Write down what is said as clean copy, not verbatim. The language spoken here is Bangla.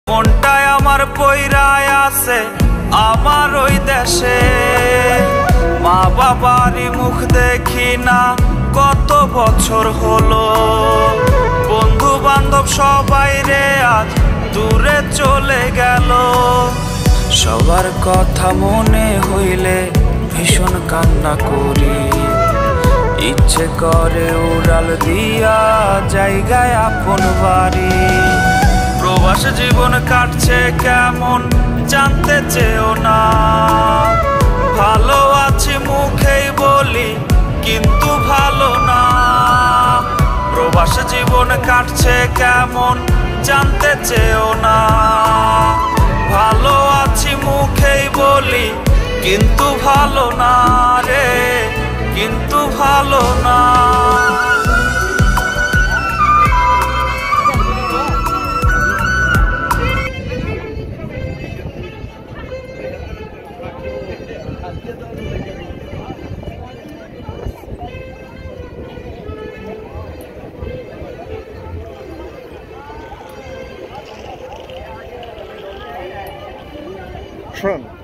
মনটায় আমার পইরায় আছে আমার ওই দেশে, মা বাবারই মুখ দেখি না কত বছর হলো। বন্ধু বান্ধব সবাই রে আজ দূরে চলে গেল। সবার কথা মনে হইলে ভীষণ কান্না করি, ইচ্ছে করে উড়াল দিয়া জায়গায় আপন বাড়ি। প্রবাস জীবন কাটছে কেমন জানতে চেও না, ভালো আছি মুখেই বলি কিন্তু ভালো না। প্রবাস জীবন কাটছে কেমন জানতে চেও না, ভালো আছি মুখেই বলি কিন্তু ভালো না রে, কিন্তু ভালো না। Trump.